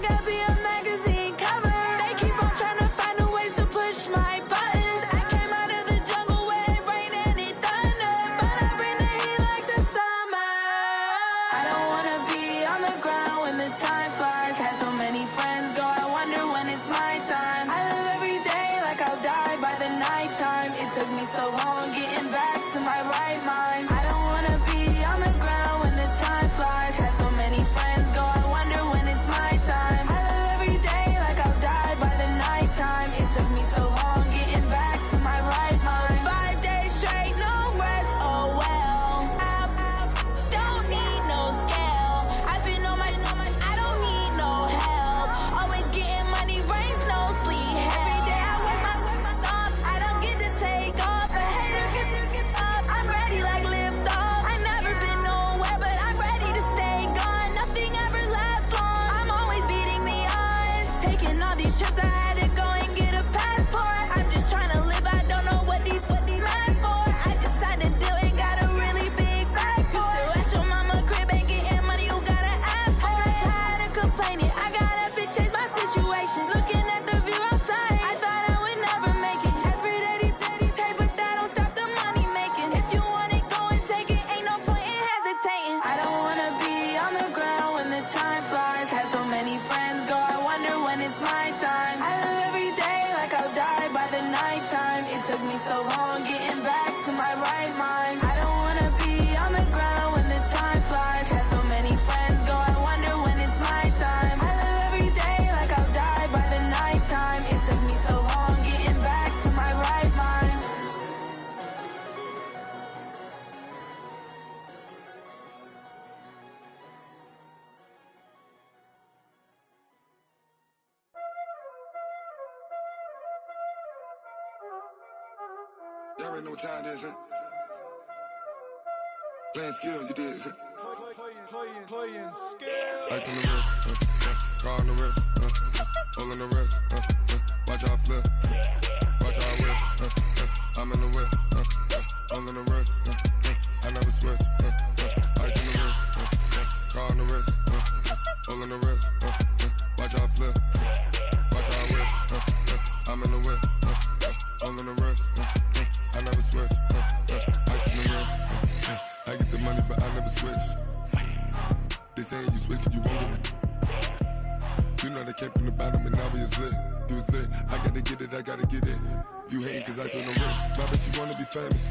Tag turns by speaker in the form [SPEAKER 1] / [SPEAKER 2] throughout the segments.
[SPEAKER 1] gotta be a magazine cover. They keep on trying to find new ways to push my buttons. I came out of the jungle where it rained and it thunder, but I bring the heat like the summer. I don't wanna be on the ground when the time flies. Had so many friends go, I wonder when it's my time. I live every day like I'll die by the nighttime. It took me so long getting back to my right mind. I don't wanna be on the ground when the time flies. Had so many friends go, I wonder when it's my time. I live every day like I'll die by the nighttime. It took me so long getting back to my right mind. 5 days straight, no rest, oh well. I don't need no scale. I've been on my, I don't need no help. Always getting money, rain, snow, sleet, every day I work my thumb. I don't get to take off. A hater get up. I'm ready like lift off. I never been nowhere, but I'm ready to stay gone. Nothing ever lasts long. I'm always beating the odds. Taking all these trips, I had to go and get a passport. I'm just trying to live. I don't know what these mad for. I just had to do it. Got a really big bag for it. Still at your mama crib, ain't getting money. You gotta ask for it. Tired of complaining. I gotta change my situation. Looking at the view outside, I thought I would never make it. Every day, take, but that don't stop the money making. If you want it, go and take it. Ain't no point in hesitating. I don't wanna be on the ground when the time flies. Had so many friends go, I wonder when it's my time. I live every day like I'll die by the nighttime. It took me so long getting back to my right mind. I don't wanna be on the ground when the time flies. Had so many friends go, I wonder when it's my time. I live every day like I'll die by the nighttime. It took me so long getting back to my right mind.
[SPEAKER 2] Y'all already know what time it is, huh? Playing skills, you did.
[SPEAKER 3] Playing skills.
[SPEAKER 2] Ice on the wrist, car on the wrist, hole in the wrist, watch how I flip, watch how I whip, I'm in the whip, hole in the wrist, I never switch, ice on the wrist, car on the wrist, hole in the wrist, watch how I flip, watch how I whip, I'm in the whip, hole in the wrist, I never switch, ice on the wrist, I get the money but I never switch. They saying you switch 'cause you won't get it. You know they came from the bottom and now we is lit. You was lit, I gotta get it, I gotta get it. You hating 'cause I on the wrist. My bitch, you wanna be famous,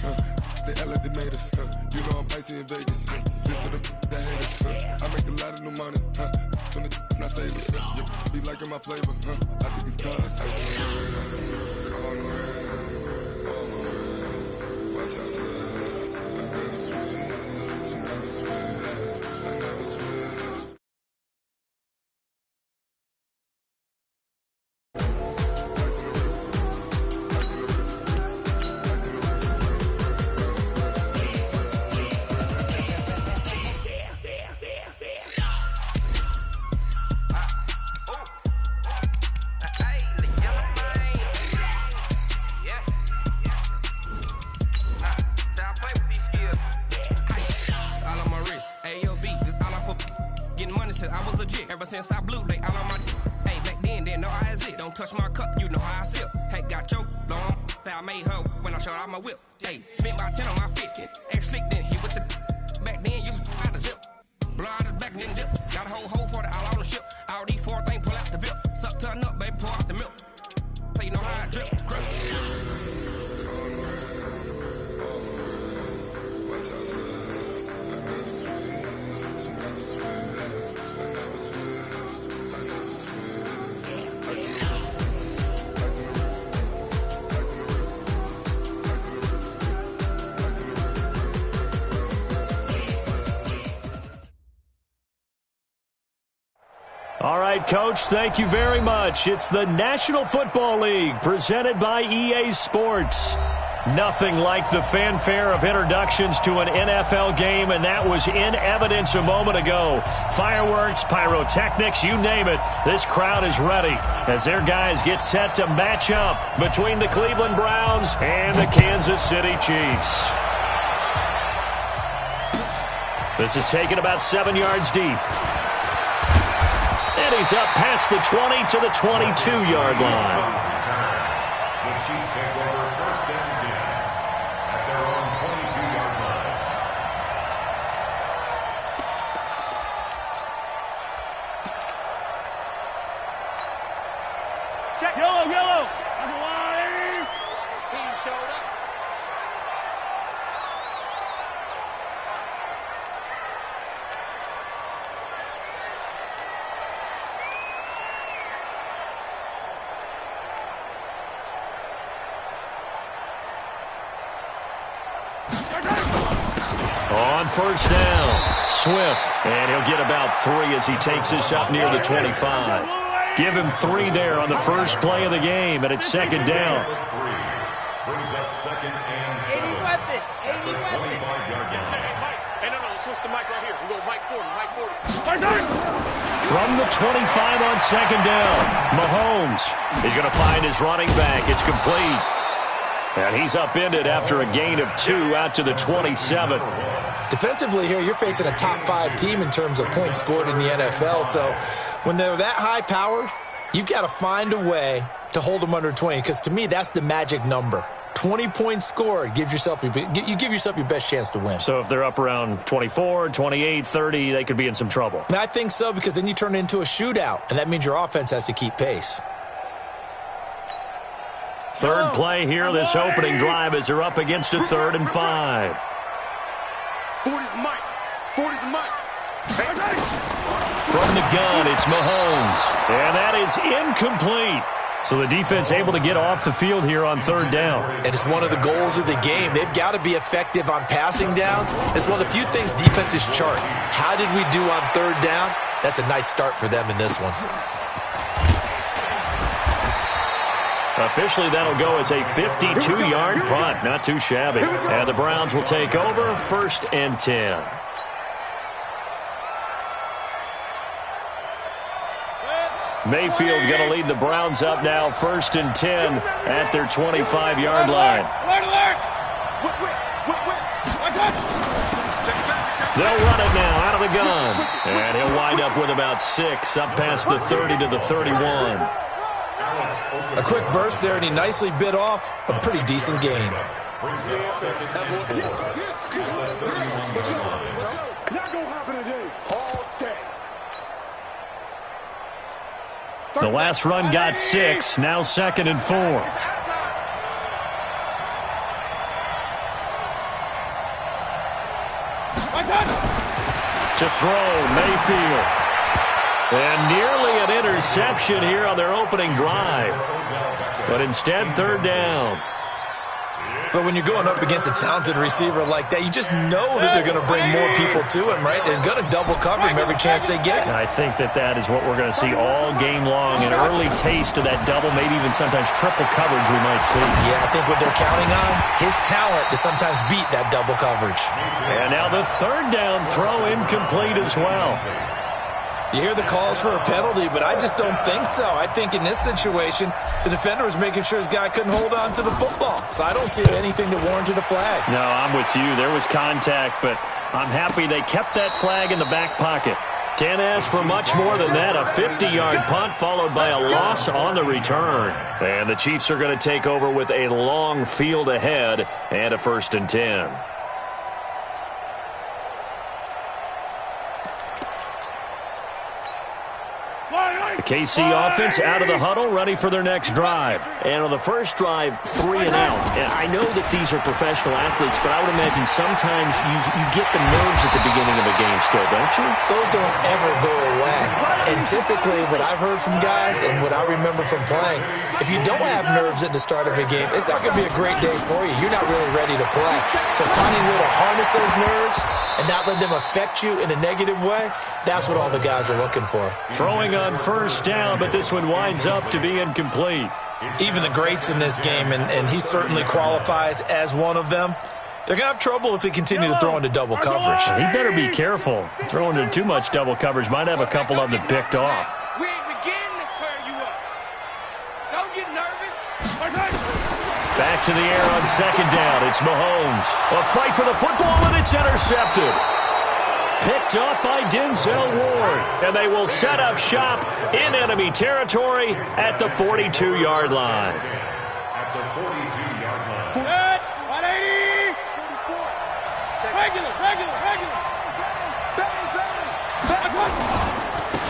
[SPEAKER 2] They act like they made us, You know I'm icy in Vegas, This for the that hate us, I make a lot of new money, When it's not savers, You be liking my flavor, I think it's cause I on the wrist, on the wrist, on the wrist. Watch out, I never switch, I never switch, I never switch.
[SPEAKER 4] I was legit ever since I blew they all on my hey back then didn't know I exist. Don't touch my cup, you know how I sip. Hey, got your long that I made her when I showed out my whip. Hey, spent about 10 on my fit. Ex-slick then hit with the back then used to out the zip. Blood back then dip. Got a whole party all on the ship. All these 4 things pull out the VIP. Suck turn up, baby, pour out the milk. So you know how I drip. Crush.
[SPEAKER 5] All right, Coach, thank you very much. It's the National Football League presented by EA Sports. Nothing like the fanfare of introductions to an NFL game, and that was in evidence a moment ago. Fireworks, pyrotechnics, you name it. This crowd is ready as their guys get set to match up between the Cleveland Browns and the Kansas City Chiefs. This is taken about 7 yards deep. And And he's up past the 20 to the 22-yard line.
[SPEAKER 6] The Chiefs take over 1st and 10 at their own 22-yard line.
[SPEAKER 3] Check. Yellow, yellow.
[SPEAKER 7] His team showed up.
[SPEAKER 5] On 1st down, Swift, and he'll get about 3 as he takes this up near the 25. Give him 3 there on the first play of the game, and it's 2nd down.
[SPEAKER 6] Brings up 2nd and 7.
[SPEAKER 7] 80 weapon. 80 weapon.
[SPEAKER 6] 25-yard line.
[SPEAKER 7] Hey, no, switch the mic right here. We go right 40, right 40.
[SPEAKER 5] From the 25 on 2nd down, Mahomes is going to find his running back. It's complete. And he's upended after a gain of 2 out to the 27.
[SPEAKER 8] Defensively here, you're facing a top-5 team in terms of points scored in the NFL. So when they're that high-powered, you've got to find a way to hold them under 20. Because to me, that's the magic number. 20 points scored, you give yourself your best chance to win.
[SPEAKER 5] So if they're up around 24, 28, 30, they could be in some trouble.
[SPEAKER 8] And I think so, because then you turn it into a shootout, and that means your offense has to keep pace.
[SPEAKER 5] Third play here, this opening drive, as they're up against a 3rd and 5.
[SPEAKER 7] 40's Mike. 40's Mike.
[SPEAKER 5] From the gun, it's Mahomes. And that is incomplete. So the defense able to get off the field here on 3rd down.
[SPEAKER 8] And it's one of the goals of the game. They've got to be effective on passing downs. It's one of the few things defenses chart. How did we do on 3rd down? That's a nice start for them in this one.
[SPEAKER 5] Officially, that'll go as a 52-yard punt. Not too shabby. And the Browns will take over 1st and 10. Mayfield going to lead the Browns up now, 1st and 10 at their 25-yard line. They'll run it now out of the gun. And he'll wind up with about 6, up past the 30 to the 31.
[SPEAKER 8] A quick burst there, and he nicely bit off a pretty decent gain.
[SPEAKER 5] The last run got 6, now 2nd and 4. To throw, Mayfield. And nearly an interception here on their opening drive. But instead, 3rd down.
[SPEAKER 8] But when you're going up against a talented receiver like that, you just know that they're going to bring more people to him, right? They're going to double cover him every chance they get.
[SPEAKER 5] And I think that is what we're going to see all game long. An early taste of that double, maybe even sometimes triple coverage we might see.
[SPEAKER 8] Yeah, I think what they're counting on, his talent to sometimes beat that double coverage.
[SPEAKER 5] And now the 3rd down throw incomplete as well.
[SPEAKER 8] You hear the calls for a penalty, but I just don't think so. I think in this situation, the defender was making sure his guy couldn't hold on to the football. So I don't see anything to warrant a flag.
[SPEAKER 5] No, I'm with you. There was contact, but I'm happy they kept that flag in the back pocket. Can't ask for much more than that. A 50-yard punt followed by a loss on the return. And the Chiefs are going to take over with a long field ahead and a 1st and 10. The KC offense out of the huddle, ready for their next drive. And on the first drive, 3 and out. And I know that these are professional athletes, but I would imagine sometimes you get the nerves at the beginning of a game still, don't you?
[SPEAKER 8] Those don't ever go away. And typically, what I've heard from guys and what I remember from playing, if you don't have nerves at the start of a game, it's not going to be a great day for you. You're not really ready to play. So finding a way to harness those nerves and not let them affect you in a negative way, that's what all the guys are looking for.
[SPEAKER 5] Throwing on 1st down, but this one winds up to be incomplete.
[SPEAKER 8] Even the greats in this game, and he certainly qualifies as one of them, they're going to have trouble if they continue to throw into double coverage.
[SPEAKER 5] He better be careful. Throwing into too much double coverage might have a couple of them picked off.
[SPEAKER 7] We ain't beginning to tear you up. Don't get nervous.
[SPEAKER 5] Back to the air on 2nd down. It's Mahomes. A fight for the football, and it's intercepted. picked up by Denzel Ward. And they will set up shop in enemy territory at the 42-yard line.
[SPEAKER 6] At the 42-yard line.
[SPEAKER 3] Set, 180. Regular.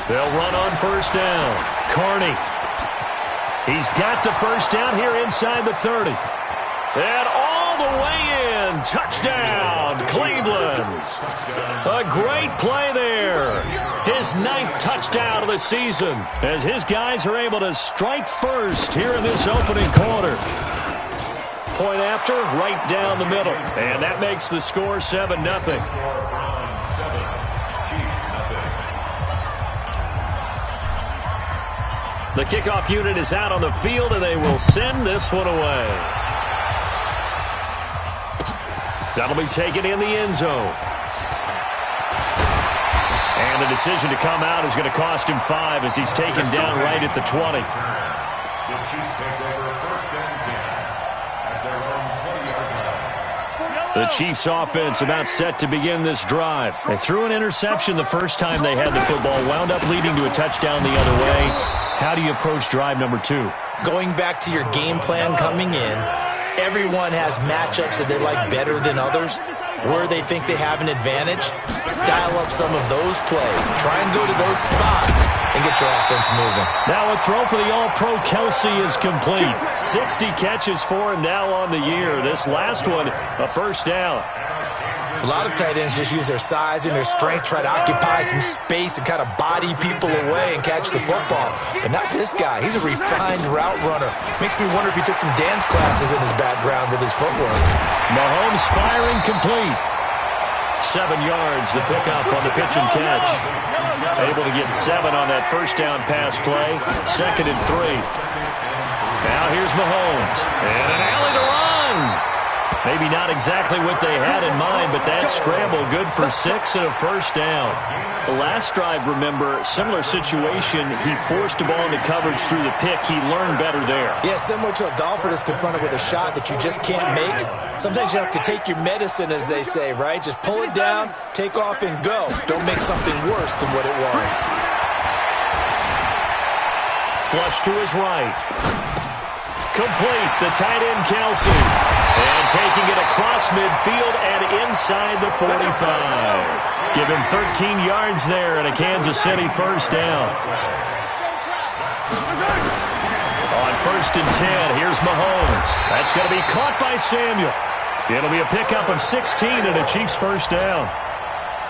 [SPEAKER 5] They'll run on first down. Carney. He's got the first down here inside the 30. And all the way in. Touchdown, Cleveland. A great play there. His 9th touchdown of the season as his guys are able to strike first here in this opening quarter. Point after, right down the middle. And that makes the score 7-0. The kickoff unit is out on the field, and they will send this one away. That'll be taken in the end zone. And the decision to come out is going to cost him 5 as he's taken down right at the 20.
[SPEAKER 6] The Chiefs take over first and 10 at their own 20-yard line.
[SPEAKER 5] The Chiefs offense about set to begin this drive. They threw an interception the first time they had the football, wound up leading to a touchdown the other way. How do you approach drive number 2?
[SPEAKER 8] Going back to your game plan coming in, everyone has matchups that they like better than others. Where they think they have an advantage, dial up some of those plays. Try and go to those spots and get your offense moving.
[SPEAKER 5] Now a throw for the All-Pro Kelsey is complete. 60 catches for him now on the year. This last one, a first down.
[SPEAKER 8] A lot of tight ends just use their size and their strength, try to occupy some space and kind of body people away and catch the football. But not this guy. He's a refined route runner. Makes me wonder if he took some dance classes in his background with his footwork.
[SPEAKER 5] Mahomes firing complete. 7 yards, the pickup on the pitch and catch. Able to get 7 on that first down pass play. 2nd and 3. Now here's Mahomes. And an alley to run. Maybe not exactly what they had in mind, but that scramble good for 6 and a first down. The last drive, remember, similar situation. He forced the ball into coverage through the pick. He learned better there.
[SPEAKER 8] Yeah, similar to a golfer that's confronted with a shot that you just can't make. Sometimes you have to take your medicine, as they say, right? Just pull it down, take off, and go. Don't make something worse than what it was.
[SPEAKER 5] Flush to his right. Complete, the tight end Kelsey. And taking it across midfield and inside the 45. Give him 13 yards there and a Kansas City first down. On 1st and 10, here's Mahomes. That's going to be caught by Samuel. It'll be a pickup of 16 and a Chiefs first down.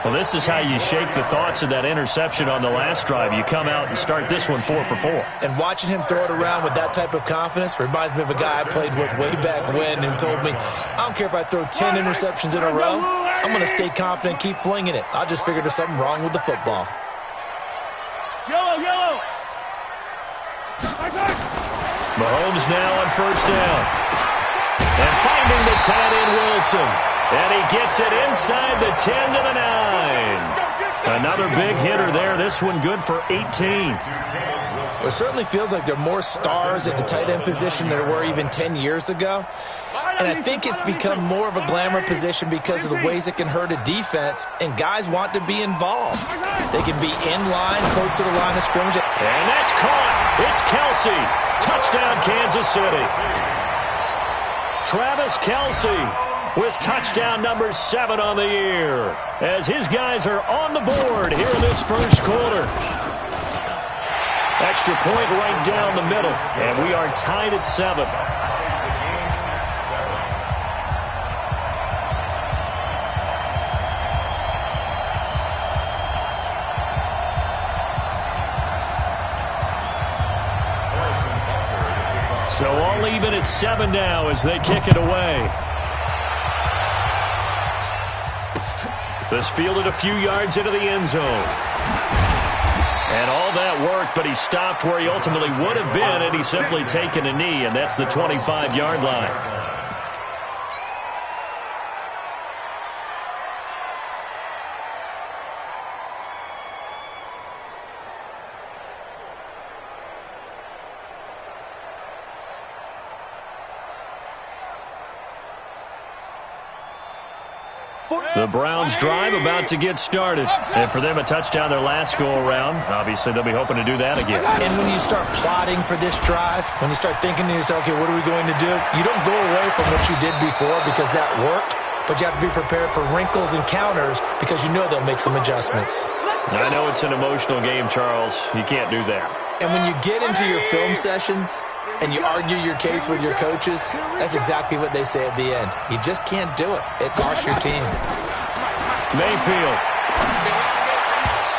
[SPEAKER 5] Well, this is how you shake the thoughts of that interception on the last drive. You come out and start this one 4 for 4.
[SPEAKER 8] And watching him throw it around with that type of confidence reminds me of a guy I played with way back when who told me, I don't care if I throw 10 interceptions in a row, I'm going to stay confident and keep flinging it. I just figured there's something wrong with the football.
[SPEAKER 3] Yellow.
[SPEAKER 5] Mahomes now on first down. And finding the tight end Wilson. And he gets it inside the 10 to the 9. Another big hitter there. This one good for 18.
[SPEAKER 8] Well, it certainly feels like there are more stars at the tight end position than there were even 10 years ago. And I think it's become more of a glamour position because of the ways it can hurt a defense, and guys want to be involved. They can be in line, close to the line of scrimmage.
[SPEAKER 5] And that's caught. It's Kelsey. Touchdown, Kansas City. Travis Kelsey with touchdown number 7 on the year as his guys are on the board here in this first quarter. Extra point right down the middle, and we are tied at 7. So all even at 7 now as they kick it away. This fielded a few yards into the end zone. And all that worked, but he stopped where he ultimately would have been, and he's simply taken a knee, and that's the 25-yard line. The Browns drive about to get started. And for them, a touchdown their last go-around. Obviously, they'll be hoping to do that again.
[SPEAKER 8] And when you start plotting for this drive, when you start thinking to yourself, okay, what are we going to do? You don't go away from what you did before because that worked, but you have to be prepared for wrinkles and counters because you know they'll make some adjustments.
[SPEAKER 5] I know it's an emotional game, Charles. You can't do that.
[SPEAKER 8] And when you get into your film sessions and you argue your case with your coaches, that's exactly what they say at the end. You just can't do it. It costs your team.
[SPEAKER 5] Mayfield.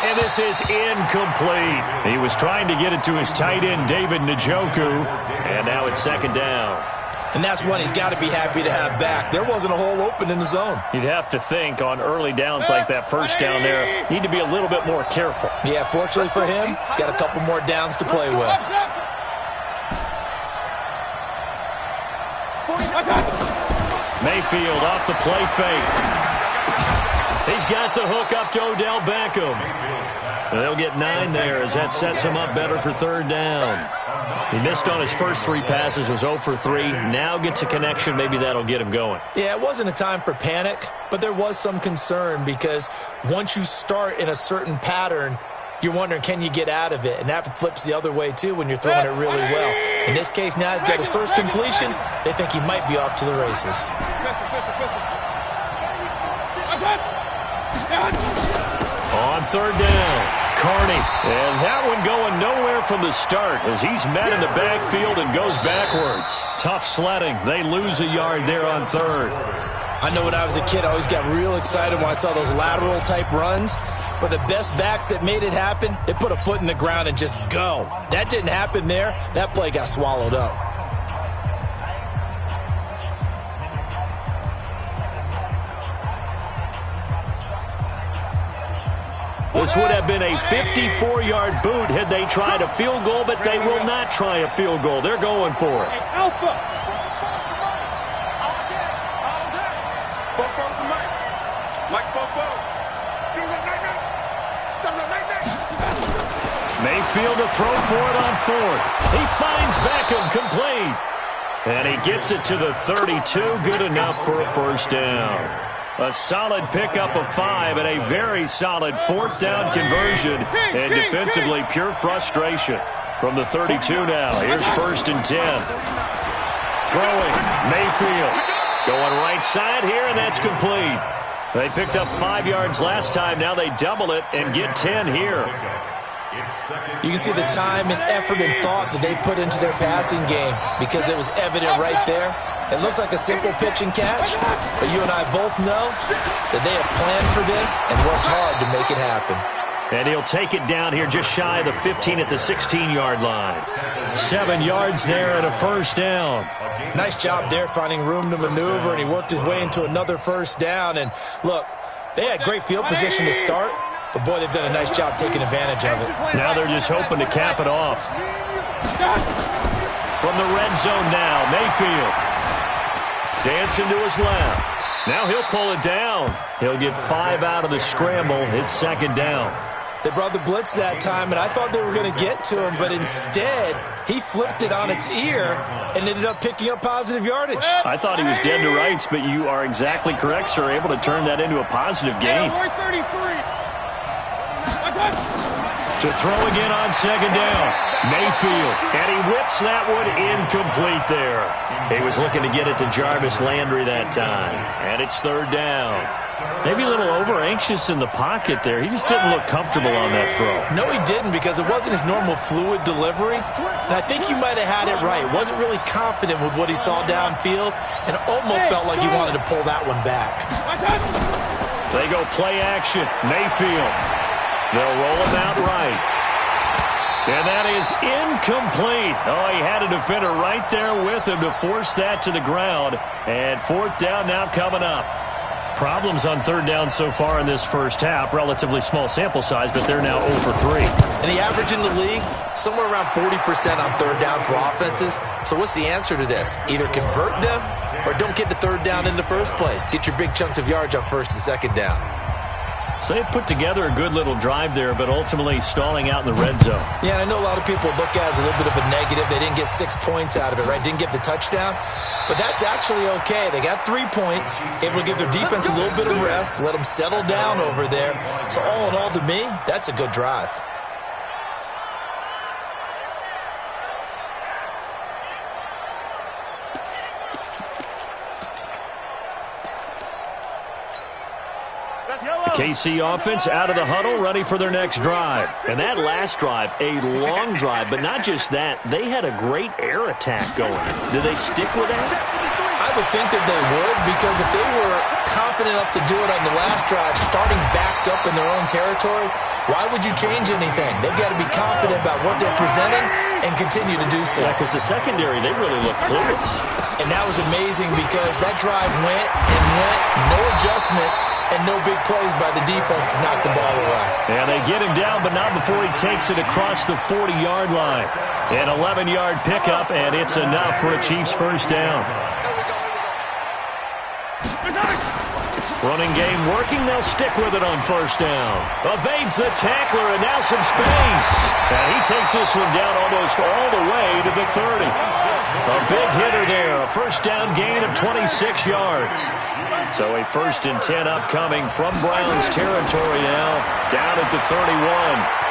[SPEAKER 5] And this is incomplete. He was trying to get it to his tight end, David Njoku. And now it's second down.
[SPEAKER 8] And that's one he's got to be happy to have back. There wasn't a hole open in the zone.
[SPEAKER 5] You'd have to think on early downs like that first down there, need to be a little bit more careful.
[SPEAKER 8] Yeah, fortunately for him, got a couple more downs to play with.
[SPEAKER 5] Mayfield off the play fake. He's got the hook up to Odell Beckham. They'll get 9 there as that sets him up better for third down. He missed on his first 3 passes, was 0 for 3. Now gets a connection. Maybe that'll get him going.
[SPEAKER 8] Yeah, it wasn't a time for panic, but there was some concern because once you start in a certain pattern, you're wondering, can you get out of it? And that flips the other way, too, when you're throwing it really well. In this case, now he's got his first completion. They think he might be off to the races.
[SPEAKER 5] On third down. Carney, and that one going nowhere from the start as he's met in the backfield and goes backwards. Tough sledding. They lose a yard there on third.
[SPEAKER 8] I know when I was a kid, I always got real excited when I saw those lateral-type runs. But the best backs that made it happen, they put a foot in the ground and just go. That didn't happen there. That play got swallowed up.
[SPEAKER 5] This would have been a 54-yard boot had they tried a field goal, but they will not try a field goal. They're going for it. Mayfield to throw for it on fourth. He finds Beckham complete. And he gets it to the 32. Good enough for a first down. A solid pickup of 5 and a very solid fourth down conversion. And defensively, pure frustration. From the 32 now, here's first and 10. Throwing, Mayfield. Going right side here, and that's complete. They picked up 5 yards last time. Now they double it and get 10 here.
[SPEAKER 8] You can see the time and effort and thought that they put into their passing game because it was evident right there. It looks like a simple pitch and catch, but you and I both know that they have planned for this and worked hard to make it happen.
[SPEAKER 5] And he'll take it down here just shy of the 15 at the 16-yard line. 7 yards there and a first down.
[SPEAKER 8] Nice job there finding room to maneuver, and he worked his way into another first down. And look, they had great field position to start, but boy, they've done a nice job taking advantage of it.
[SPEAKER 5] Now they're just hoping to cap it off. From the red zone now, Mayfield. Dancing to his left. Now he'll pull it down. He'll get 5 out of the scramble. It's second down.
[SPEAKER 8] They brought the blitz that time, and I thought they were going to get to him, but instead, he flipped it on its ear and ended up picking up positive yardage.
[SPEAKER 5] I thought he was dead to rights, but you are exactly correct, sir. Able to turn that into a positive gain. To throw again on second down. Mayfield, and he whips that one incomplete there. He was looking to get it to Jarvis Landry that time, and it's third down. Maybe a little over-anxious in the pocket there. He just didn't look comfortable on that throw.
[SPEAKER 8] No, he didn't because it wasn't his normal fluid delivery, and I think you might have had it right. Wasn't really confident with what he saw downfield and almost felt like he wanted to pull that one back.
[SPEAKER 5] They go play action. Mayfield. They'll roll him out right. And that is incomplete. Oh, he had a defender right there with him to force that to the ground. And fourth down now coming up. Problems on third down so far in this first half. Relatively small sample size, but they're now 0 for 3.
[SPEAKER 8] And the average in the league, somewhere around 40% on third down for offenses. So what's the answer to this? Either convert them or don't get to third down in the first place. Get your big chunks of yards on first and second down.
[SPEAKER 5] So they put together a good little drive there, but ultimately stalling out in the red zone.
[SPEAKER 8] Yeah, and I know a lot of people look at it as a little bit of a negative. They didn't get 6 points out of it, right? Didn't get the touchdown. But that's actually okay. They got 3 points, able to give their defense a little bit of rest, let them settle down over there. So all in all, to me, that's a good drive.
[SPEAKER 5] The KC offense out of the huddle, ready for their next drive. And that last drive, a long drive, but not just that. They had a great air attack going. Did they stick with that?
[SPEAKER 8] I would think that they would, because if they were confident enough to do it on the last drive, starting backed up in their own territory, why would you change anything? They've got to be confident about what they're presenting and continue to do so.
[SPEAKER 5] Yeah, because the secondary, they really looked clueless.
[SPEAKER 8] And that was amazing because that drive went and went, no adjustments, and no big plays by the defense to knock the ball away.
[SPEAKER 5] And they get him down, but not before he takes it across the 40-yard line. An 11-yard pickup, and it's enough for a Chiefs first down. Running game working. They'll stick with it on first down. Evades the tackler, and now some space. And he takes this one down almost all the way to the 30. A big hitter there. A first down gain of 26 yards. So a 1st and 10 upcoming from Browns territory now. Down at the 31.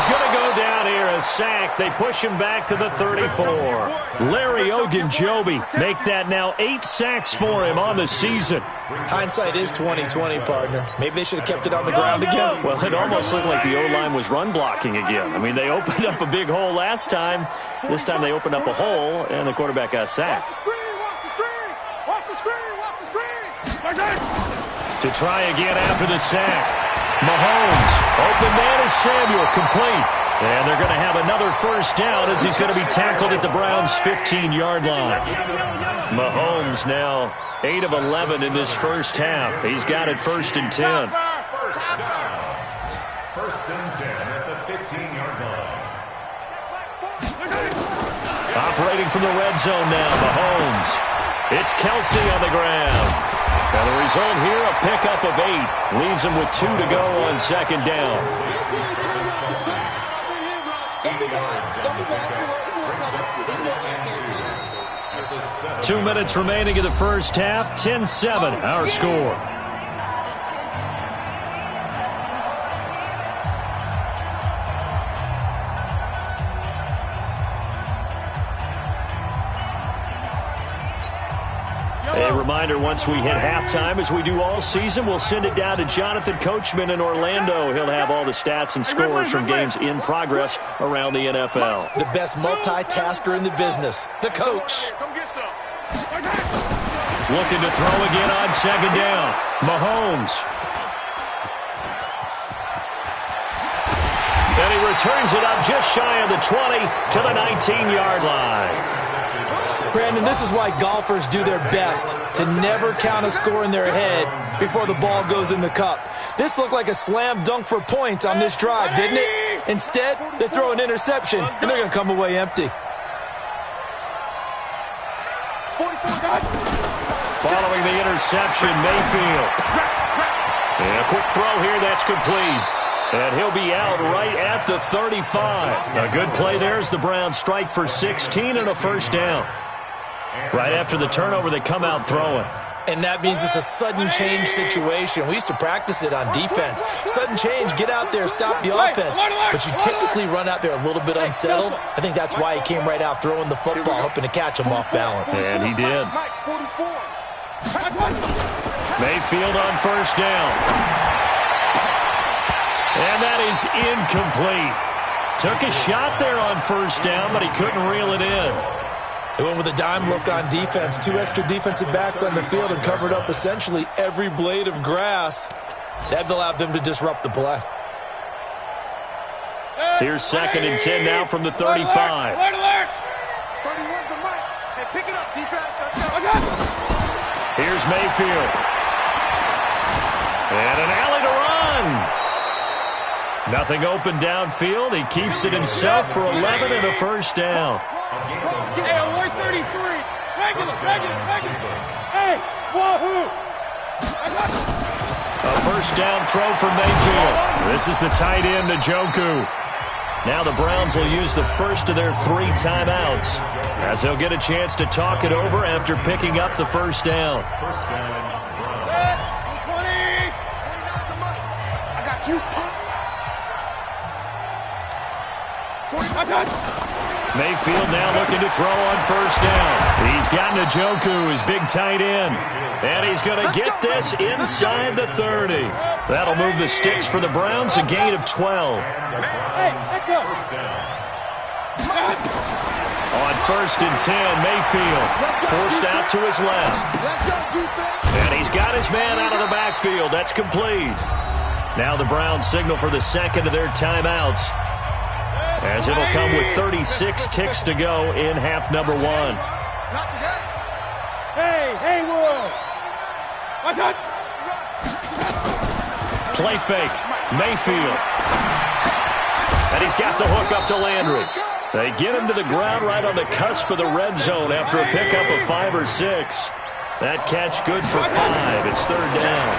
[SPEAKER 5] Going to go down here, a sack. They push him back to the 34. Larry Ogunjobi make that now 8 sacks for him on the season.
[SPEAKER 8] Hindsight is 20/20, partner. Maybe they should have kept it on the ground again.
[SPEAKER 5] Well, it almost looked like the O-line was run blocking again. I mean, they opened up a big hole last time. This time they opened up a hole, and the quarterback got sacked. To try again after the sack. Mahomes, open man is Samuel, complete. And they're going to have another first down as he's going to be tackled at the Browns' 15-yard line. Mahomes now 8 of 11 in this first half. He's got it 1st and 10.
[SPEAKER 6] First and 10 at the 15-yard line.
[SPEAKER 5] Operating from the red zone now, Mahomes. It's Kelsey on the ground. And the result here, a pickup of 8. Leaves him with 2 to go on second down. 2 minutes remaining in the first half. 10-7, our score. A reminder, once we hit halftime, as we do all season, we'll send it down to Jonathan Coachman in Orlando. He'll have all the stats and scores from games in progress around the NFL.
[SPEAKER 8] The best multitasker in the business, the coach.
[SPEAKER 5] Looking to throw again on second down. Mahomes. And he returns it up just shy of the 20 to the 19-yard line.
[SPEAKER 8] Brandon, this is why golfers do their best to never count a score in their head before the ball goes in the cup. This looked like a slam dunk for points on this drive, didn't it? Instead, they throw an interception, and they're going to come away empty.
[SPEAKER 5] Following the interception, Mayfield. And a quick throw here, that's complete. And he'll be out right at the 35. A good play there as the Browns strike for 16 and a first down. Right after the turnover, they come out throwing.
[SPEAKER 8] And that means it's a sudden change situation. We used to practice it on defense. Sudden change, get out there, stop the offense. But you typically run out there a little bit unsettled. I think that's why he came right out throwing the football, hoping to catch him off balance.
[SPEAKER 5] And he did. Mayfield on first down. And that is incomplete. Took a shot there on first down, but he couldn't reel it in.
[SPEAKER 8] They went with a dime look on defense. 2 extra defensive backs on the field and covered up essentially every blade of grass. That allowed them to disrupt the play.
[SPEAKER 5] Here's 2nd and 10 now from the 35.
[SPEAKER 3] Alert, alert.
[SPEAKER 7] 31's the mic. Hey, pick it up, defense. Let's go.
[SPEAKER 5] Here's Mayfield. And an alley to run. Nothing open downfield. He keeps it himself for 11 and a first down.
[SPEAKER 3] Hey, alert 33. Regular. Hey, wahoo.
[SPEAKER 5] A first down throw for Mayfield. This is the tight end, Njoku. Now the Browns will use the first of their 3 timeouts as they'll get a chance to talk it over after picking up the first down.
[SPEAKER 3] I got you.
[SPEAKER 5] Mayfield now looking to throw on first down. He's got Njoku, his big tight end. And he's going to get this inside the 30. That'll move the sticks for the Browns, a gain of 12. On first and 10, Mayfield forced out to his left. And he's got his man out of the backfield. That's complete. Now the Browns signal for the second of their timeouts, as it'll come with 36 ticks to go in half number 1.
[SPEAKER 3] Hey, Will. Watch out.
[SPEAKER 5] Play fake. Mayfield. And he's got the hook up to Landry. They get him to the ground right on the cusp of the red zone after a pickup of 5 or 6. That catch good for 5. It's third down.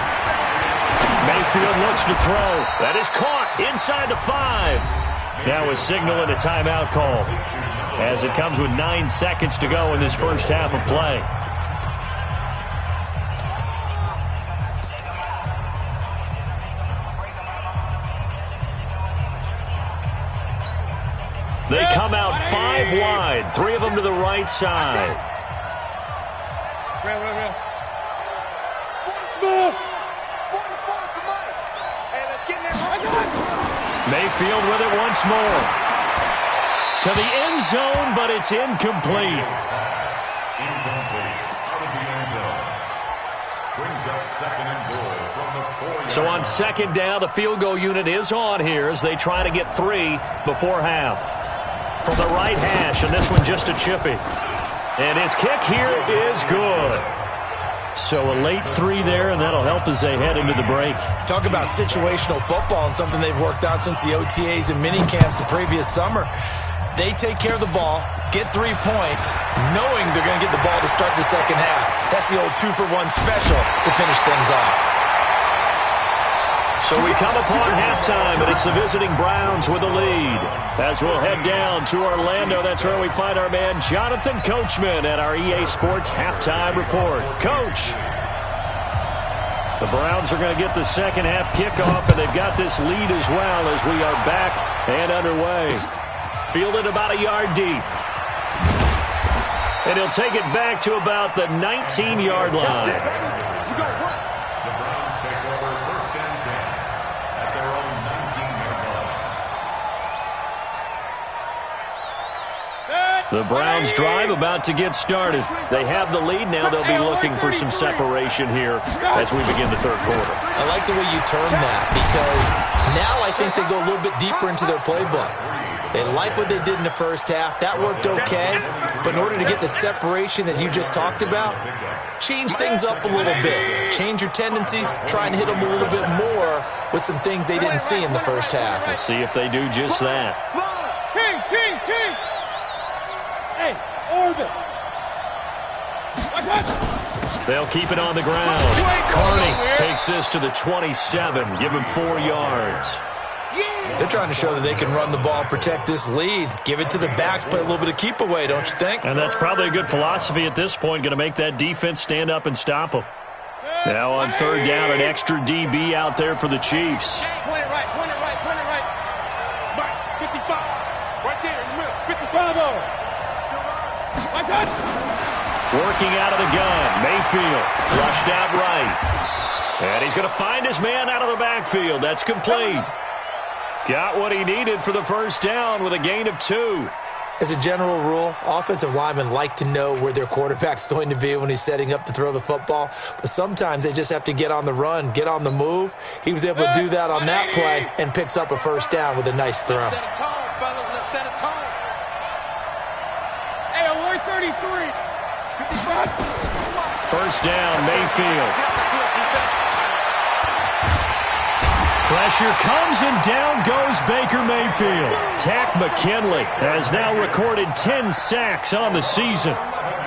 [SPEAKER 5] Mayfield looks to throw. That is caught inside the 5. Now a signal and a timeout call, as it comes with 9 seconds to go in this first half of play. They come out 5 wide, 3 of them to the right side.
[SPEAKER 3] Real. Hey, let's get in there.
[SPEAKER 5] Mayfield with it once more. To the end zone, but it's incomplete.
[SPEAKER 6] Incomplete. Out of the end zone. Brings up second and goal from the 4-yard.
[SPEAKER 5] So on second down, the field goal unit is on here as they try to get 3 before half. From the right hash, and this one just a chippy. And his kick here is good. So a late 3 there, and that'll help as they head into the break.
[SPEAKER 8] Talk about situational football and something they've worked out since the OTAs and mini camps the previous summer. They take care of the ball, get 3 points, knowing they're going to get the ball to start the second half. That's the old 2-for-1 special to finish things off.
[SPEAKER 5] So we come upon halftime, and it's the visiting Browns with the lead. As we'll head down to Orlando, that's where we find our man Jonathan Coachman at our EA Sports Halftime Report. Coach, the Browns are going to get the second half kickoff, and they've got this lead as well as we are back and underway. Fielded about a yard deep. And he'll take it back to about the 19-yard line.
[SPEAKER 6] The Browns take over first and 10 at their own 19-yard line.
[SPEAKER 5] The Browns drive about to get started. They have the lead now. They'll be looking for some separation here as we begin the third quarter.
[SPEAKER 8] I like the way you term that, because now I think they go a little bit deeper into their playbook. They like what they did in the first half. That worked okay. But in order to get the separation that you just talked about, change things up a little bit. Change your tendencies. Try and hit them a little bit more with some things they didn't see in the first half.
[SPEAKER 5] We'll see if they do just that.
[SPEAKER 3] King. Hey, orbit.
[SPEAKER 5] They'll keep it on the ground. Carney takes this to the 27. Give him 4 yards.
[SPEAKER 8] They're trying to show that they can run the ball, protect this lead. Give it to the backs, play a little bit of keep away, don't you think?
[SPEAKER 5] And that's probably a good philosophy at this point, going to make that defense stand up and stop them. Now on third down, an extra DB out there for the Chiefs.
[SPEAKER 3] Point it right. Mark, 55. Right there in the middle. 55 over.
[SPEAKER 5] Working out of the gun, Mayfield flushed out right. And he's going to find his man out of the backfield. That's complete. Got what he needed for the first down with a gain of 2.
[SPEAKER 8] As a general rule, offensive linemen like to know where their quarterback's going to be when he's setting up to throw the football. But sometimes they just have to get on the run, get on the move. He was able to do that on that play and picks up a first down with a nice throw.
[SPEAKER 3] Let's set a tone, fellas. Let's set a tone. Hey, 133. 55.
[SPEAKER 5] First down, Mayfield. Pressure comes, and down goes Baker Mayfield. Tack McKinley has now recorded 10 sacks on the season.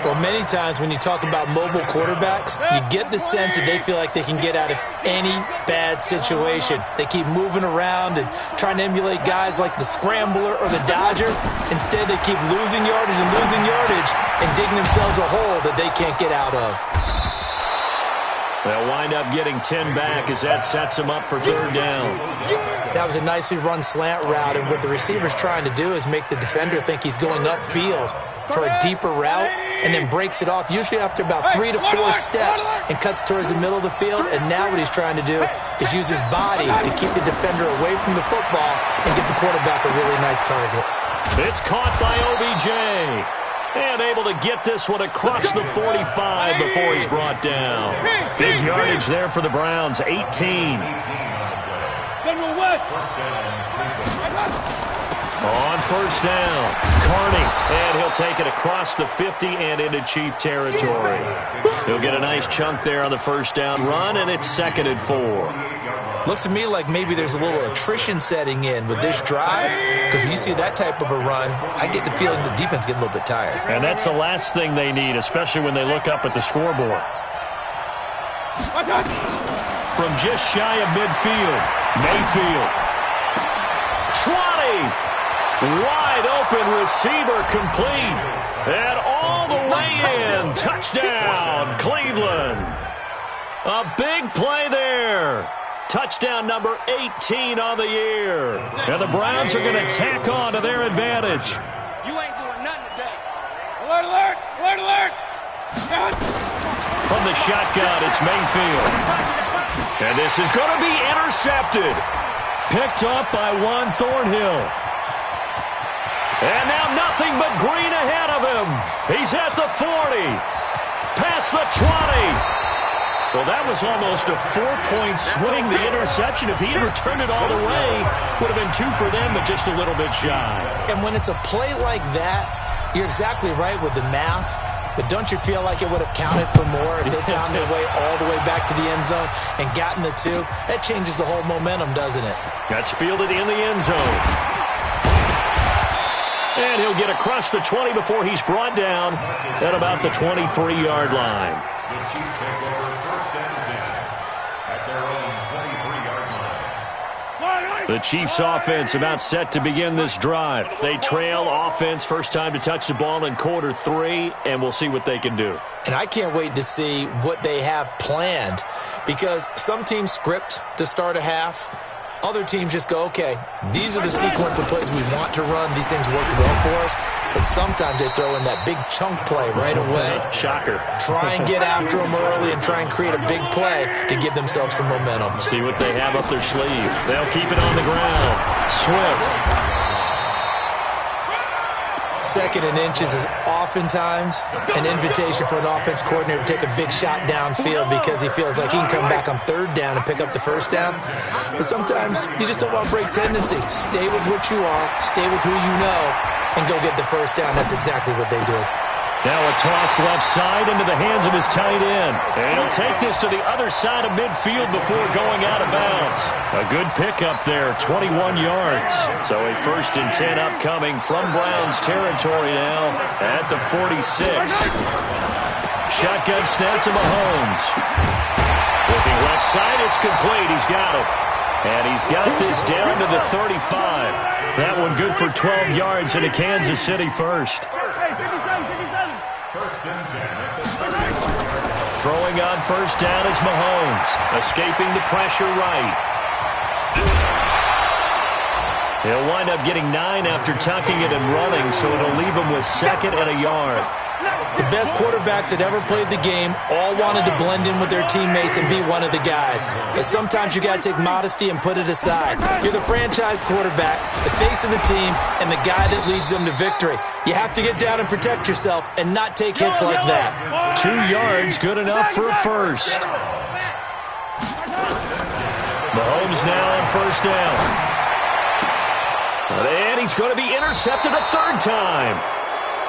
[SPEAKER 8] Well, many times when you talk about mobile quarterbacks, you get the sense that they feel like they can get out of any bad situation. They keep moving around and trying to emulate guys like the Scrambler or the Dodger. Instead, they keep losing yardage and digging themselves a hole that they can't get out of.
[SPEAKER 5] They'll wind up getting 10 back as that sets them up for third down.
[SPEAKER 8] That was a nicely run slant route, and what the receiver's trying to do is make the defender think he's going upfield for a deeper route, and then breaks it off, usually after about 3 to 4 steps, and cuts towards the middle of the field. And now what he's trying to do is use his body to keep the defender away from the football and give the quarterback a really nice target.
[SPEAKER 5] It's caught by OBJ. And able to get this one across the 45 before he's brought down. Big yardage there for the Browns, 18. On first down, Carney, and he'll take it across the 50 and into Chief territory. He'll get a nice chunk there on the first down run, and it's 2nd and 4.
[SPEAKER 8] Looks to me like maybe there's a little attrition setting in with this drive, because when you see that type of a run, I get the feeling the defense getting a little bit tired.
[SPEAKER 5] And that's the last thing they need, especially when they look up at the scoreboard. From just shy of midfield, Mayfield. 20! Wide open receiver complete. And all the way in. Touchdown, Cleveland. A big play there. Touchdown number 18 on the year. And the Browns are going to tack on to their advantage.
[SPEAKER 7] You ain't doing nothing today. Alert, alert, alert, alert.
[SPEAKER 5] From the shotgun, it's Mayfield. And this is going to be intercepted. Picked up by Juan Thornhill. And now nothing but green ahead of him. He's at the 40. Past the 20. Well, that was almost a 4-point swing, the interception. If he had returned it all the way, would have been 2 for them, but just a little bit shy.
[SPEAKER 8] And when it's a play like that, you're exactly right with the math. But don't you feel like it would have counted for more if they found their way all the way back to the end zone and gotten the 2? That changes the whole momentum, doesn't it?
[SPEAKER 5] That's fielded in the end zone. And he'll get across the 20 before he's brought down at about the 23-yard line.
[SPEAKER 6] The Chiefs take over 1st and 10 at their own 23-yard line.
[SPEAKER 5] The Chiefs offense about set to begin this drive. They trail offense, first time to touch the ball in quarter 3, and we'll see what they can do.
[SPEAKER 8] And I can't wait to see what they have planned, because some teams script to start a half. Other teams just go, okay, these are the sequence of plays we want to run. These things worked well for us. And sometimes they throw in that big chunk play right away.
[SPEAKER 5] Shocker.
[SPEAKER 8] Try and get after them early and try and create a big play to give themselves some momentum.
[SPEAKER 5] See what they have up their sleeve. They'll keep it on the ground. Swift.
[SPEAKER 8] 2nd and inches is oftentimes an invitation for an offense coordinator to take a big shot downfield because he feels like he can come back on 3rd down and pick up the 1st down. But sometimes you just don't want to break tendency. Stay with what you are, stay with who you know, and go get the 1st down. That's exactly what they did.
[SPEAKER 5] Now a toss left side into the hands of his tight end. And he'll take this to the other side of midfield before going out of bounds. A good pickup there, 21 yards. So a 1st and 10 upcoming from Browns territory now at the 46. Shotgun snap to Mahomes. Looking left side, it's complete. He's got it. And he's got this down to the 35. That one good for 12 yards into Kansas City first. Throwing on 1st down is Mahomes, escaping the pressure right. He'll wind up getting 9 after tucking it and running, so it'll leave him with 2nd and a yard.
[SPEAKER 8] The best quarterbacks that ever played the game all wanted to blend in with their teammates and be one of the guys. But sometimes you got to take modesty and put it aside. You're the franchise quarterback, the face of the team, and the guy that leads them to victory. You have to get down and protect yourself and not take hits like that.
[SPEAKER 5] 2 yards, good enough for a 1st. Mahomes now on 1st down. And he's going to be intercepted a 3rd time.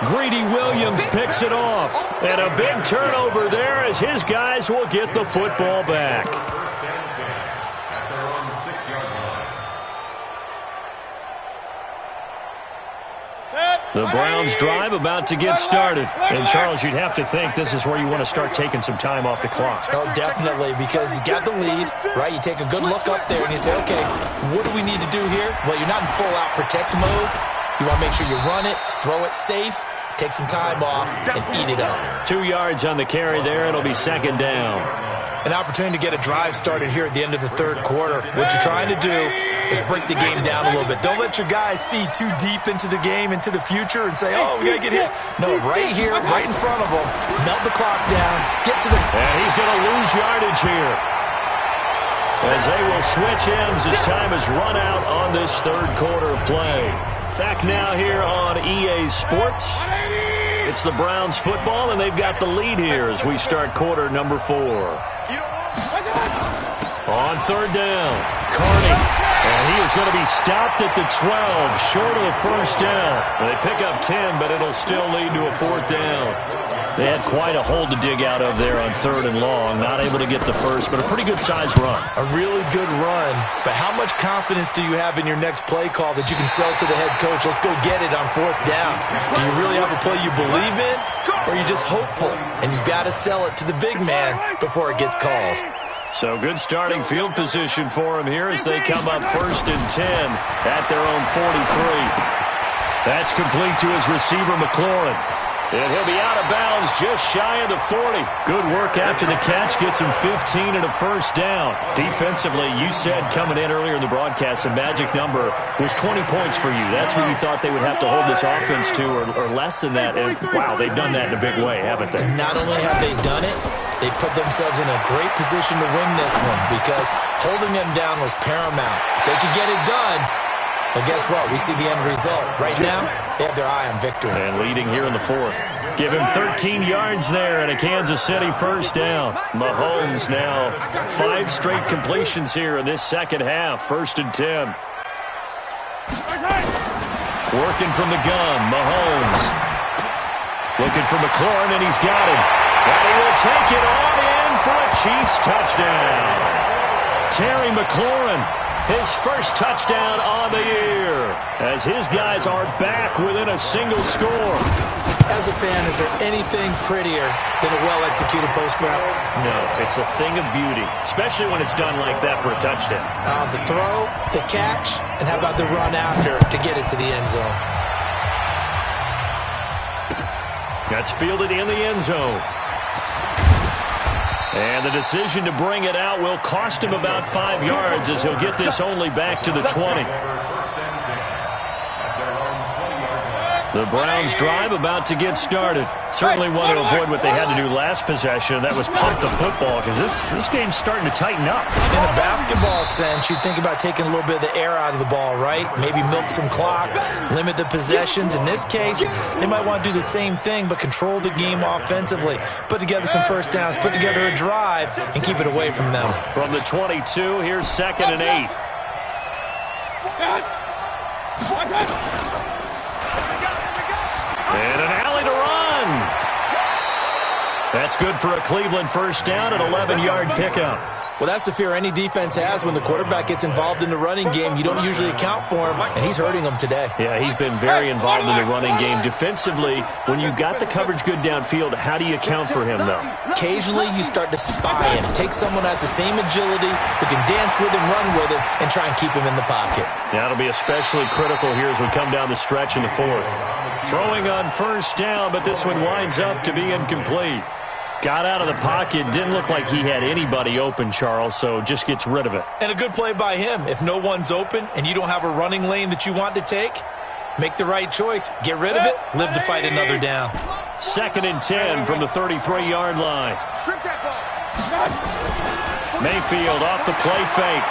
[SPEAKER 5] Greedy Williams picks it off. And a big turnover there as his guys will get the football back.
[SPEAKER 6] 1st and 10 at their own 6-yard line.
[SPEAKER 7] Set.
[SPEAKER 5] The Browns drive about to get started. And, Charles, you'd have to think this is where you want to start taking some time off the clock.
[SPEAKER 8] Oh, definitely, because you got the lead, right? You take a good look up there and you say, okay, what do we need to do here? Well, you're not in full-out protect mode. You want to make sure you run it, throw it safe, take some time off, and eat it up.
[SPEAKER 5] 2 yards on the carry there. It'll be second down.
[SPEAKER 8] An opportunity to get a drive started here at the end of the third quarter. What you're trying to do is break the game down a little bit. Don't let your guys see too deep into the game, into the future, and say, oh, we got to get here. No, right here, right in front of them. Melt the clock down. Get to the...
[SPEAKER 5] And he's going to lose yardage here, as they will switch ends as time has run out on this third quarter of play. Back now here on EA Sports. It's the Browns football, and they've got the lead here as we start quarter number 4. On third down, Carney. And he is going to be stopped at the 12, short of the first down. They pick up 10, but it'll still lead to a fourth down. They had quite a hole to dig out of there on third and long. Not able to get the first, but a pretty good-sized run.
[SPEAKER 8] A really good run. But how much confidence do you have in your next play call that you can sell to the head coach? Let's go get it on fourth down. Do you really have a play you believe in, or are you just hopeful? And you've got to sell it to the big man before it gets called.
[SPEAKER 5] So good starting field position for him here as they come up first and 10 at their own 43. That's complete to his receiver, McLaurin. And he'll be out of bounds just shy of the 40. Good work after the catch. Gets him 15 and a first down. Defensively, you said coming in earlier in the broadcast, the magic number was 20 points for you. That's what you thought they would have to hold this offense to, or less than that. And, wow, they've done that in a big way, haven't they?
[SPEAKER 8] Not only have they done it, they put themselves in a great position to win this one because holding them down was paramount. If they could get it done, well, guess what? We see the end result. Right now, they have their eye on victory.
[SPEAKER 5] And leading here in the fourth. Give him 13 yards there and a Kansas City first down. Mahomes now 5 straight completions here in this second half. First and 10. Working from the gun, Mahomes. Looking for McLaurin, and he's got him. And he will take it on in for a Chiefs touchdown. Terry McLaurin, his first touchdown on the year, as his guys are back within a single score.
[SPEAKER 8] As a fan, is there anything prettier than a well-executed post route?
[SPEAKER 5] No, it's a thing of beauty, especially when it's done like that for a touchdown.
[SPEAKER 8] The throw, the catch, and how about the run after to get it to the end zone?
[SPEAKER 5] That's fielded in the end zone. And the decision to bring it out will cost him about 5 yards as he'll get this only back to the 20. The Browns drive about to get started. Certainly want to avoid what they had to do last possession. That was pump the football because this game's starting to tighten up.
[SPEAKER 8] In a basketball sense, you think about taking a little bit of the air out of the ball, right? Maybe milk some clock, limit the possessions. In this case, they might want to do the same thing but control the game offensively. Put together some first downs, put together a drive, and keep it away from them.
[SPEAKER 5] From the 22, here's second and 8. And an alley to run. That's good for a Cleveland first down, an 11-yard pickup.
[SPEAKER 8] Well, that's the fear any defense has when the quarterback gets involved in the running game. You don't usually account for him, and he's hurting them today.
[SPEAKER 5] Yeah, he's been very involved in the running game. Defensively, when you've got the coverage good downfield, how do you account for him, though?
[SPEAKER 8] Occasionally, you start to spy him. Take someone that has the same agility, who can dance with him, run with him, and try and keep him in the pocket.
[SPEAKER 5] That'll be especially critical here as we come down the stretch in the fourth. Throwing on first down, but this one winds up to be incomplete. Got out of the pocket. Didn't look like he had anybody open, Charles, so just gets rid of it.
[SPEAKER 8] And a good play by him. If no one's open and you don't have a running lane that you want to take, make the right choice. Get rid of it. Live to fight another down.
[SPEAKER 5] Second and 10 from the 33-yard line. Mayfield off the play fake.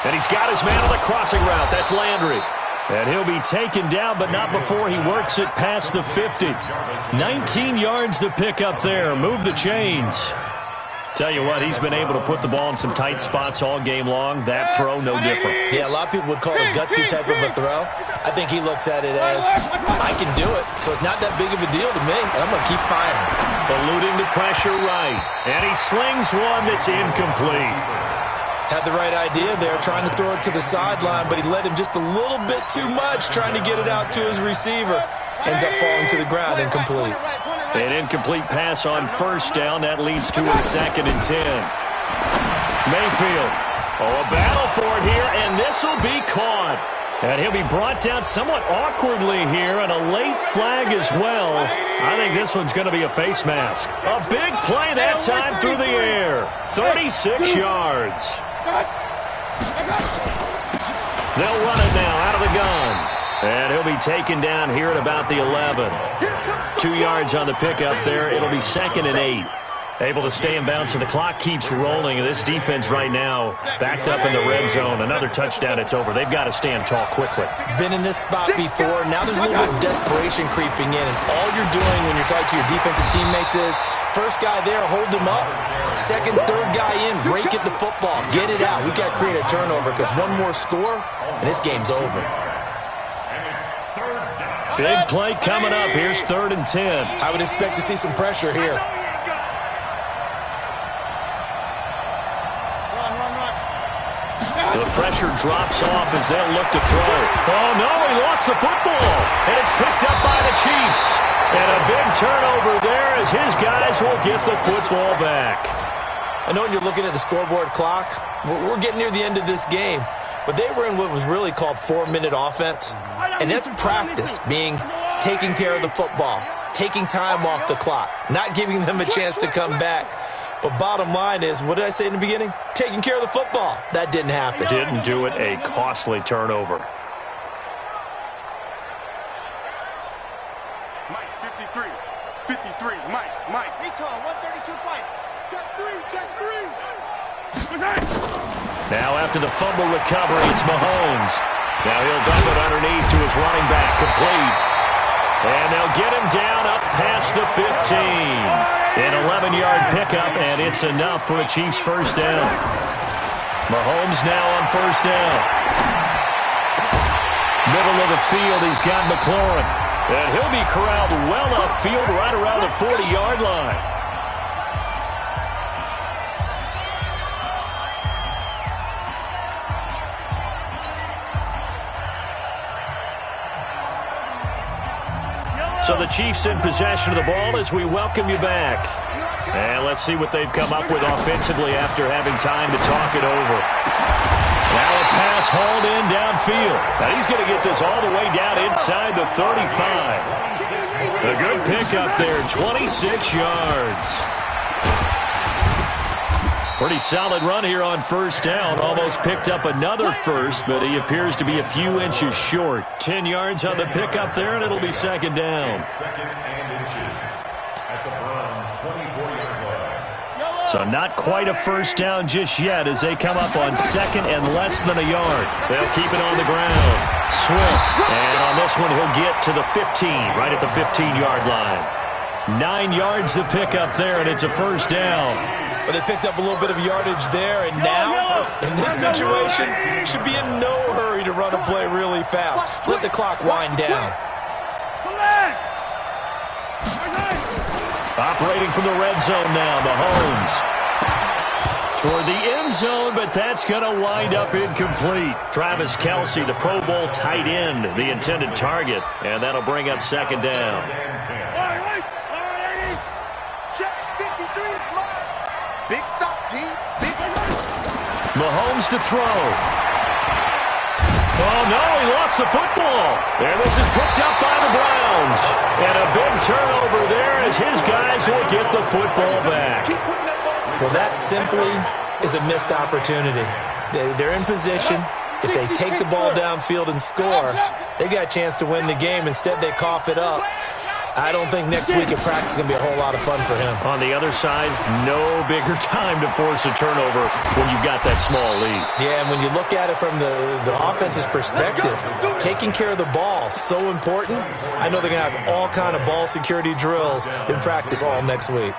[SPEAKER 5] And he's got his man on the crossing route. That's Landry. And he'll be taken down, but not before he works it past the 50. 19 yards to pick up there. Move the chains. Tell you what, he's been able to put the ball in some tight spots all game long. That throw, no different.
[SPEAKER 8] Yeah, a lot of people would call it a gutsy type of a throw. I think he looks at it as, I can do it, so it's not that big of a deal to me, and I'm going to keep firing.
[SPEAKER 5] Eluding the pressure right. And he slings one that's incomplete.
[SPEAKER 8] Had the right idea there, trying to throw it to the sideline, but he led him just a little bit too much, trying to get it out to his receiver. Ends up falling to the ground, incomplete.
[SPEAKER 5] An incomplete pass on first down. That leads to a 2nd and 10. Mayfield. Oh, a battle for it here, and this will be caught. And he'll be brought down somewhat awkwardly here, and a late flag as well. I think this one's going to be a face mask. A big play that time through the air. 36 yards. They'll run it now out of the gun. And he'll be taken down here at about the 11. 2 yards on the pickup there. It'll be 2nd and 8. Able to stay in bounds, so the clock keeps rolling. And this defense right now backed up in the red zone. Another touchdown, it's over. They've got to stand tall quickly.
[SPEAKER 8] Been in this spot before. Now there's a little bit of desperation creeping in. And all you're doing when you're talking to your defensive teammates is, first guy there, hold him up. Second, third guy in, rake at the football. Get it out. We've got to create a turnover because one more score, and this game's over.
[SPEAKER 5] Big play coming up. Here's 3rd and 10.
[SPEAKER 8] I would expect to see some pressure here.
[SPEAKER 5] The pressure drops off as they'll look to throw. Oh, no, he lost the football. And it's picked up by the Chiefs. And a big turnover there as his guys will get the football back.
[SPEAKER 8] I know when you're looking at the scoreboard clock, we're getting near the end of this game. But they were in what was really called 4-minute offense. And that's practice, being taking care of the football, taking time off the clock, not giving them a chance to come back. But bottom line is, what did I say in the beginning? Taking care of the football. That didn't happen.
[SPEAKER 5] Didn't do it. A costly turnover.
[SPEAKER 3] Mike, 53. 53. Mike.
[SPEAKER 7] Recon, 132 fight. Check 3.
[SPEAKER 5] Now after the fumble recovery, it's Mahomes. Now he'll dump it underneath to his running back, complete. And they'll get him down up past the 15. An 11-yard pickup, and it's enough for a Chiefs first down. Mahomes now on first down. Middle of the field, he's got McLaurin. And he'll be corralled well upfield right around the 40-yard line. So the Chiefs in possession of the ball as we welcome you back. And let's see what they've come up with offensively after having time to talk it over. Now a pass hauled in downfield. Now he's going to get this all the way down inside the 35. A good pickup there, 26 yards. Pretty solid run here on first down. Almost picked up another first, but he appears to be a few inches short. 10 yards on the pickup there, and it'll be 2nd down.
[SPEAKER 6] 2nd and inches at the Browns' 24-yard line.
[SPEAKER 5] So not quite a first down just yet as they come up on 2nd and less than a yard. They'll keep it on the ground. Swift, and on this one he'll get to the 15, right at the 15-yard line. 9 yards to pick up there, and it's a first down.
[SPEAKER 8] But they picked up a little bit of yardage there, and now, in this situation, should be in no hurry to run a play really fast. Let the clock wind down.
[SPEAKER 5] Operating from the red zone now, Mahomes. Toward the end zone, but that's going to wind up incomplete. Travis Kelce, the Pro Bowl tight end, the intended target, and that'll bring up 2nd down.
[SPEAKER 7] Big stop, G.
[SPEAKER 5] Mahomes to throw. Oh, no, he lost the football. And this is picked up by the Browns. And a big turnover there as his guys will get the football back.
[SPEAKER 8] Well, that simply is a missed opportunity. They're in position. If they take the ball downfield and score, they got a chance to win the game. Instead, they cough it up. I don't think next week at practice is going to be a whole lot of fun for him.
[SPEAKER 5] On the other side, no bigger time to force a turnover when you've got that small lead.
[SPEAKER 8] Yeah, and when you look at it from the offense's perspective, taking care of the ball, so important. I know they're going to have all kind of ball security drills in practice all next week.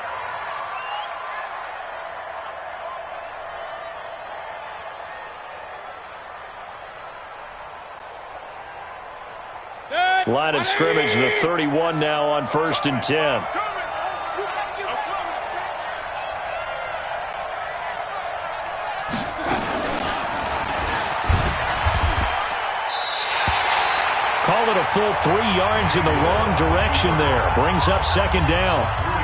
[SPEAKER 5] Line of scrimmage, the 31 now on 1st and 10. Called it a full 3 yards in the wrong direction there. Brings up second down.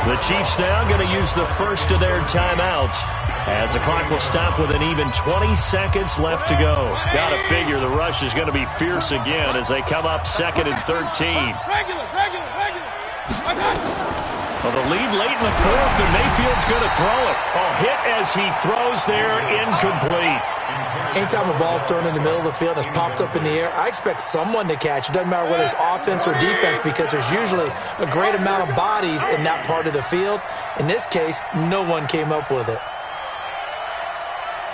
[SPEAKER 5] The Chiefs now going to use the first of their timeouts as the clock will stop with an even 20 seconds left to go. Got to figure the rush is going to be fierce again as they come up 2nd and 13. Well, the lead late in the 4th, and Mayfield's going to throw it. A hit as he throws there, incomplete.
[SPEAKER 8] Anytime a ball's thrown in the middle of the field and it's popped up in the air, I expect someone to catch. It doesn't matter whether it's offense or defense because there's usually a great amount of bodies in that part of the field. In this case, no one came up with it.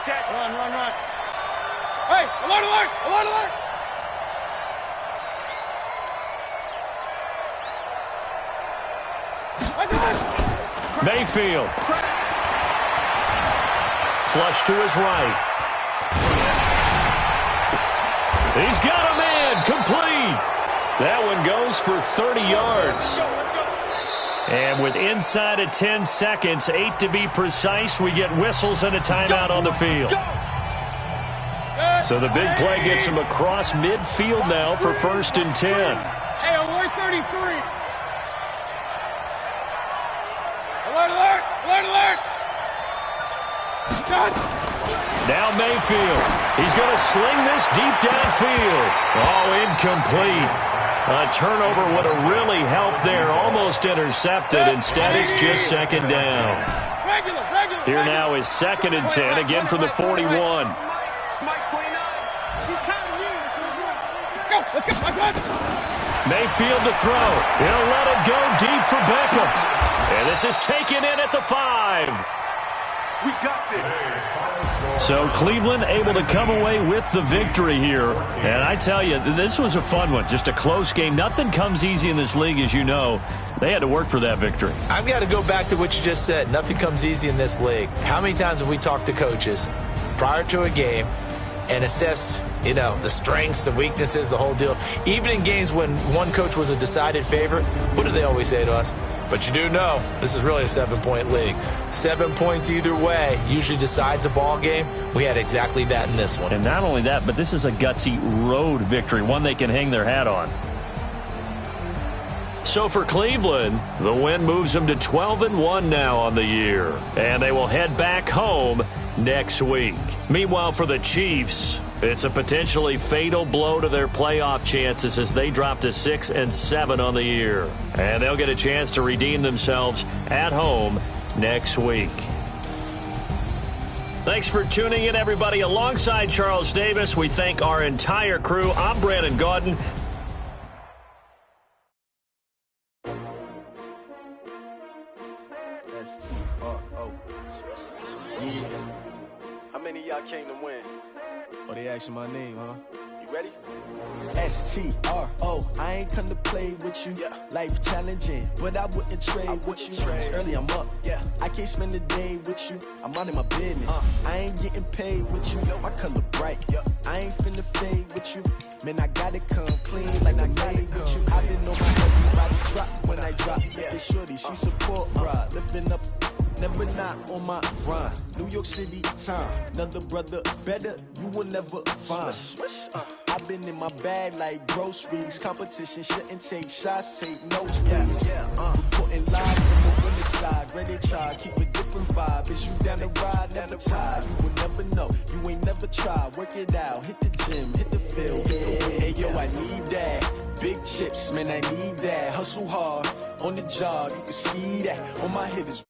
[SPEAKER 3] Run. Hey, alert!
[SPEAKER 5] Mayfield. Flush to his right. He's got a man, complete. That one goes for 30 yards. And with inside of 10 seconds, 8 to be precise, we get whistles and a timeout on the field. So the big play gets him across midfield now for 1st and 10.
[SPEAKER 3] Hey, alert 33. Alert.
[SPEAKER 5] Now Mayfield. He's going to sling this deep downfield. Oh, incomplete. A turnover would have really helped there. Almost intercepted. Instead, it's just 2nd down. Here now is 2nd and 10, again from the 41. Mayfield to throw. He'll let it go deep for Beckham. And this is taken in at the 5.
[SPEAKER 7] We got this.
[SPEAKER 5] So Cleveland able to come away with the victory here. And I tell you, this was a fun one. Just a close game. Nothing comes easy in this league, as you know. They had to work for that victory.
[SPEAKER 8] I've got to go back to what you just said. Nothing comes easy in this league. How many times have we talked to coaches prior to a game and assessed, the strengths, the weaknesses, the whole deal? Even in games when one coach was a decided favorite, what do they always say to us? But you do know this is really a 7-point league. 7 points either way usually decides a ball game. We had exactly that in this one.
[SPEAKER 5] And not only that, but this is a gutsy road victory, one they can hang their hat on. So for Cleveland, the win moves them to 12-1 now on the year. And they will head back home next week. Meanwhile, for the Chiefs, it's a potentially fatal blow to their playoff chances as they drop to 6-7 on the year. And they'll get a chance to redeem themselves at home next week. Thanks for tuning in, everybody. Alongside Charles Davis, we thank our entire crew. I'm Brandon Gaudin.
[SPEAKER 7] How many of y'all came to win?
[SPEAKER 9] Oh, they asking my name, huh?
[SPEAKER 7] You ready?
[SPEAKER 9] S-T-R-O, I ain't come to play with you.
[SPEAKER 7] Yeah.
[SPEAKER 9] Life challenging, but I wouldn't trade with you. It's early, I'm up.
[SPEAKER 7] Yeah.
[SPEAKER 9] I can't spend the day with you. I'm minding my business. I ain't getting paid with you. My color bright.
[SPEAKER 7] Yeah.
[SPEAKER 9] I ain't finna fade with you. Man, I gotta come clean like I made with you. I've been on my everybody drop when I drop.
[SPEAKER 7] Yeah.
[SPEAKER 9] This shorty, she support ride. Lifting up. Never not on my grind. New York City time. Another brother better, you will never find. I've been in my bag like groceries. Competition shouldn't take shots, take notes, please. Reporting live from the winning side. Ready to try, keep a different vibe. Is you down the ride, never tired. You will never know, you ain't never tried. Work it out, hit the gym, hit the field. Hey yo, I need that. Big chips, man, I need that. Hustle hard, on the job, you can see that. On my hitters.